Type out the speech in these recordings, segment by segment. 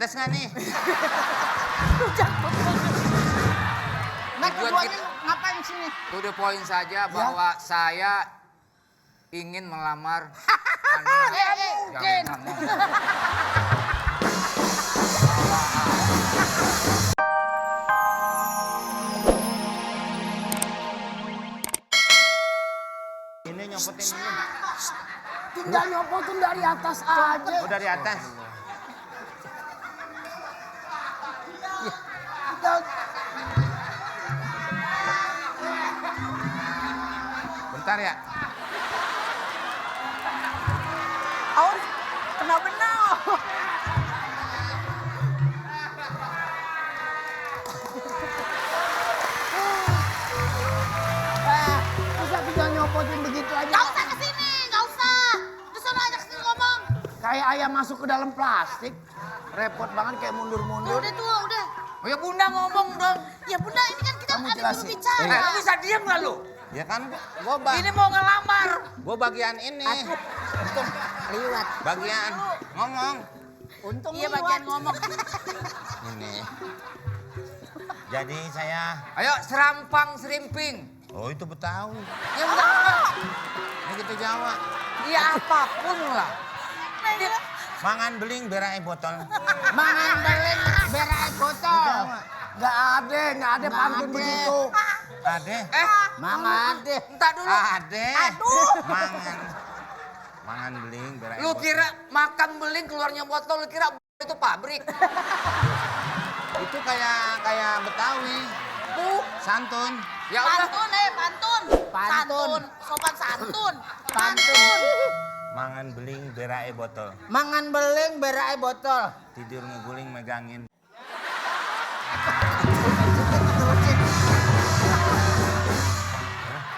Pedes nggak nih? Nah, keduanya ngapain sini? To the point saja bahwa saya ingin melamar anak. Mungkin. Jangan ngomong. Ini nyompotin ini. Tinggal nyopotin dari atas aja. Oh, dari atas. Bentar ya. Oh, kena benar. Masa tinggal nyopotin begitu aja? Gak usah kesini, gak usah. Terus sana aja kesini ngomong. Kayak ayam masuk ke dalam plastik. Repot banget kayak mundur-mundur. Udah tuh, udah. Oh ya bunda ngomong dong. Ya bunda, ini kan kita Kamu ada jelasin. juru bicara. Lu bisa diam gak lu? Ya kan gua Ini mau ngelamar. bagian ini. Untung liwat. Bagian ngomong. Untung Iya liwat. bagian ngomong. Ini. Jadi saya, Ayo serampang serimping. oh itu Betawi. Ya enggak. Ini kita Jawa. Ya apapun lah. Mangan beling berai botol. Mangan beleng berai botol. Nggak ada pantun begitu. Ade. Mangan deh. Entar dulu. Ade. Aduh. Mangan beling berai Lu botol. kira makan beling keluarnya botol, lu kira itu pabrik. Itu kayak Betawi. Santun. Ya udah. Pantun, pantun. Pantun. Sopan santun. Pantun. Mangan beling berai botol. Mangan beleng berai botol. Tidur ngeguling megangin.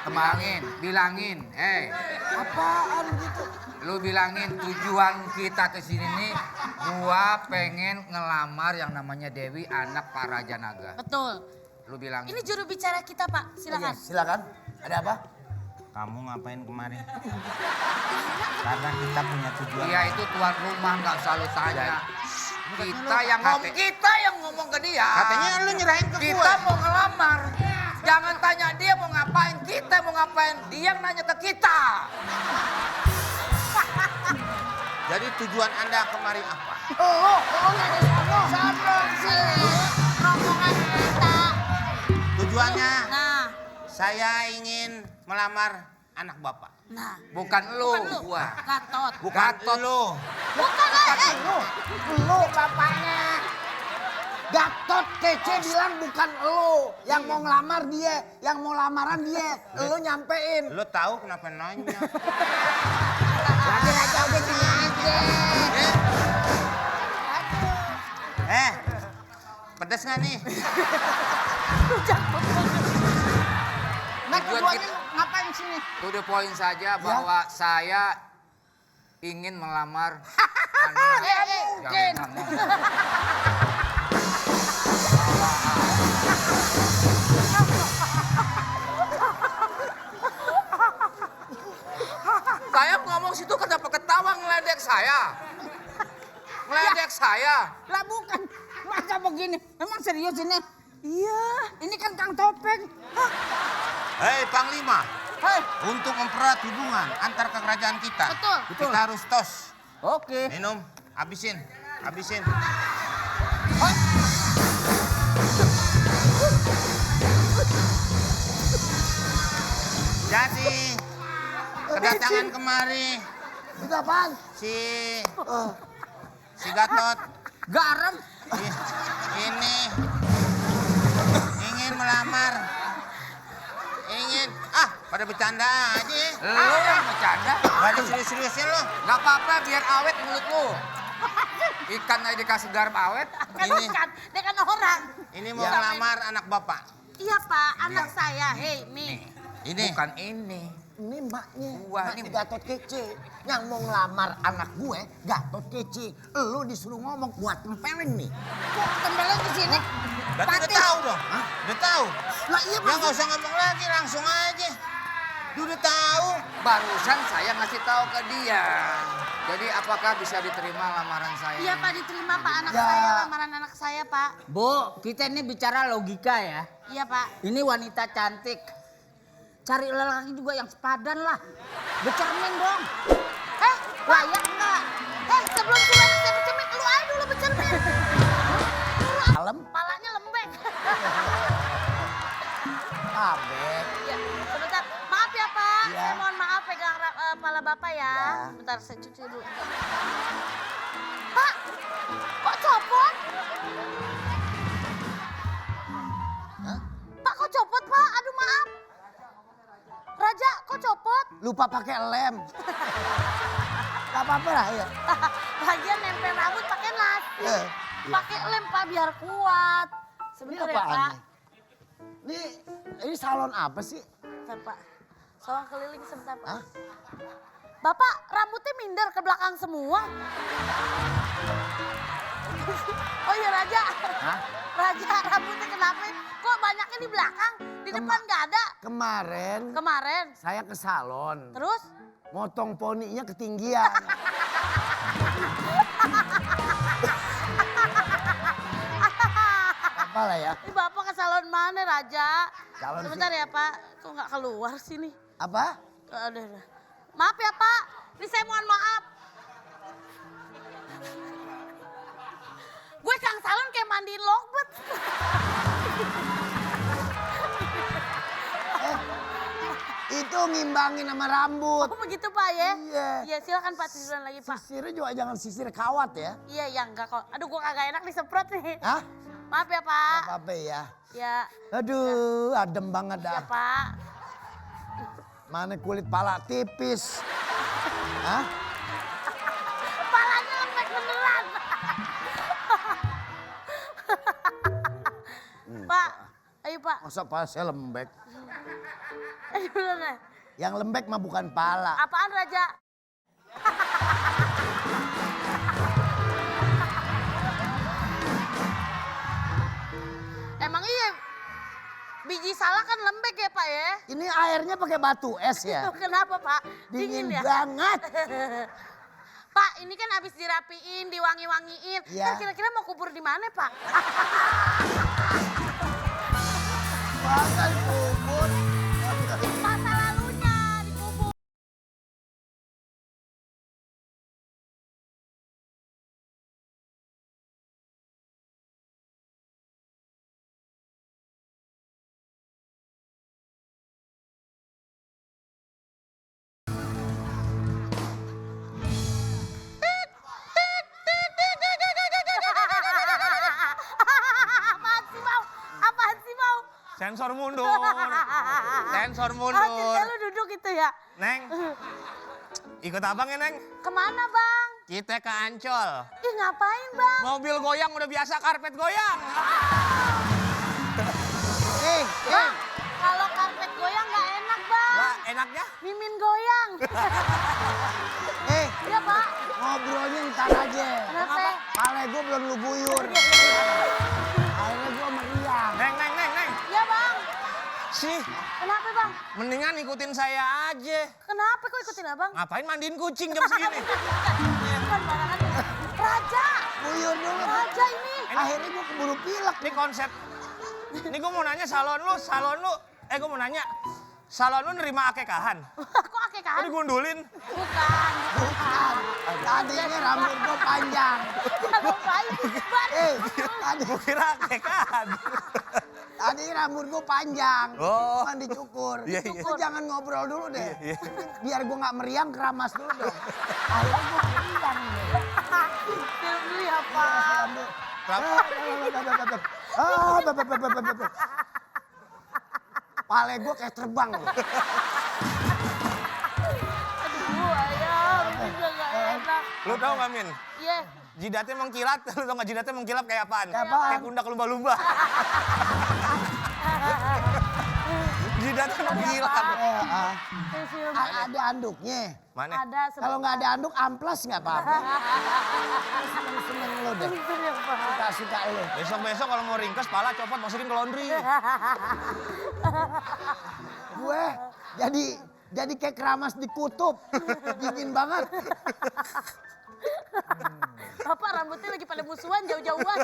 Kembangin, bilangin. Apaan gitu? Lu bilangin tujuan kita ke sini nih, gua pengen ngelamar yang namanya Dewi, anak Pak Raja Naga. Betul. Lu bilangin. Ini juru bicara kita, Pak. Silakan. Silakan. Ada apa? Kamu ngapain kemari? Karena kita punya tujuan. Dia itu tuan rumah, nggak selalu tanya. Kita yang ngomong ke dia. Katanya lu nyerahin ke Kita gue. mau ngelamar. Jangan tanya dia mau ngapain, kita mau ngapain. Dia yang nanya ke kita. Jadi tujuan Anda kemari apa? Sono sini. Rombongan kita. Tujuannya Nah, saya ingin melamar anak Bapak. nah. Bukan lu, gua. Gatot. Bukan lu. Bukan, Lu bapaknya. Gatot kece bilang bukan lu. Yang mau ngelamar dia. Yang mau lamaran dia. Lu nyampein. Lu tahu kenapa nanya? Lagi aja udah gini aja. Pedes nggak nih? Nah, Tujuan keduanya kita- ngapain sini? To the point saja bahwa saya ingin melamar anak. Mungkin. Jangan ngomong. Saya ngomong situ kenapa ketawa ngeledek saya? Ngeledek saya. Lah bukan. Masa begini? Emang serius ini? Iya. Ini kan Kang Topeng. Hei Panglima, Hei. untuk mempererat hubungan antar kekerajaan kita, Betul. kita harus tos. Oke. Minum, habisin. Jadi kedatangan kemari Itu apaan? si Gatot Garam. ini ingin melamar, pada bercanda aja. Lu yang bercanda. Gak ada serius-seriusnya lo. Gak apa-apa biar awet mulut lu. Ikan aja dikasih garam awet. Kan Ini. bukan, dia kan orang. Ini mau melamar anak bapak. Iya, Pak, anak saya. Hei, nih. Ini. Bukan ini. Ini mbaknya. Wah, Mbak ini- Gatot kece. Yang mau ngelamar anak gue, Gatot kece. Lu disuruh ngomong buat tempeleng nih. Kok tembelnya di sini? Berarti udah tahu dong. Udah tahu. Lah iya Ya nggak usah ngomong lagi, langsung aja. Dia udah tahu. Barusan saya ngasih tahu ke dia. Jadi apakah bisa diterima lamaran saya? Iya Pak, diterima Pak anak Ya. saya, lamaran anak saya Pak. Bu, kita ini bicara logika ya. Iya Pak. Ini wanita cantik. Cari lelaki juga yang sepadan lah. Bercermin dong. Layak nggak? Sebelum si Wenas saya bercermin, lu aja dulu bercermin. Kalem, Palanya lembek. Abek. Ya, sebentar. Maaf ya Pak, Iya. saya mohon maaf pegang kepala Bapak ya. Ya. Bentar saya cuci dulu. Pak, kok copot? Pak kok copot Pak? Aduh maaf. Raja kok copot? Lupa pakai lem. Gak apa-apa lah ya. Lagian nempel rambut pakai las. Eh, Pakai lem Pak biar kuat. Ini Sebentar ya apaan Pak. nih? Ini salon apa sih? Bentar Pak. Soal keliling sebentar Pak. Hah? Bapak rambutnya minder ke belakang semua. Oh iya Raja. Hah? Raja rambutnya kenapa? Kok banyaknya di belakang? Di depan nggak ada. Kemarin Kemarin. saya ke salon. Terus? Motong poninya ketinggian. Apalah ya? Ini Bapak ke salon mana Raja? Salon Sebentar ya Pak. Kok nggak keluar sini? Apa? Udah. Maaf ya Pak. Ini saya mohon maaf. Gue kang salon kayak mandiin lovebird. Itu ngimbangin sama rambut. Oh begitu Pak ya? Iya. Iya silakan Pak sisiran lagi Pak. Sisirnya juga jangan sisir kawat ya. Iya ya enggak kok. Aduh gue kagak enak disemprot nih. Hah? Maaf ya Pak. Gak apa-apa ya. Ya. Aduh, adem banget Ya dah. Pak. Mana kulit pala tipis. Hah? Kepalanya lembek beneran. Pak. Ayo Pak. Masa pala saya lembek? Ayo beneran. Yang lembek mah bukan pala. Apaan Raja? Emang iya biji salak kan lembek ya Pak ya? Ini airnya pakai batu es ya? Kenapa Pak? Dingin ya? banget. Pak ini kan habis dirapiin, diwangi-wangiin. Iya. Kan kira-kira mau kubur di mana Pak? Bakal kubur. Masa lalunya dikubur. Apaan sih mau? Apaan sih mau? Sensor mundur. Sensor Oh, mundur. jadi lu duduk gitu ya? Neng. Ikut abang ya Neng. Kemana bang? Kita ke Ancol. Ih ngapain bang? Mobil goyang udah biasa, karpet goyang. Bang, kalau karpet goyang nggak enak bang. Lah, enaknya? Mimin goyang. Iya pak. Ngobrolnya ntar aja. Kenapa? Pala gue belum lu guyur. Akhirnya gue meriang. Neng. Iya bang. Sih, Kenapa bang? mendingan ikutin saya aja. Kenapa kok ikutin abang? Ngapain mandiin kucing jam segini? Bukan barangan. Raja. Guyur dulu. Raja ini. Akhirnya gue keburu pilek. Ini konsep. Ini gue mau nanya salon lu. Gue mau nanya. Salon lu nerima akekahan? Kok akekahan? Kok digundulin? Bukan. Bukan. Tadinya rambut gue panjang. Ngapain? Tadi, Gue kira akekahan. tadi rambut gue panjang. Oh. Kan dicukur. Iya, iya. Lu jangan ngobrol dulu deh. Iya. Biar gue gak meriang, keramas dulu dong. Akhirnya gue meriang. Film dulu ya pak. Pale gue kayak terbang loh. Aduh ayam, ini juga gak enak. Lu tau gak Min? Iya. Jidatnya mengkilat. Lu tau gak jidatnya mengkilap kayak apaan? Kayak apaan? Kayak pundak lumba-lumba. Jidatnya mengkilat. Ini film. Ada anduknya. Mana? Ada Kalau nggak ada anduk, amplas nggak apa-apa. Seneng-seneng lo deh. Sebentar ya pak. Suka-suka lo. Besok-besok kalau mau ringkes, pala copot masukin ke laundry. Gue jadi jadi kayak keramas di kutub. Dingin banget. Bapak rambutnya lagi pada musuhan jauh-jauhan.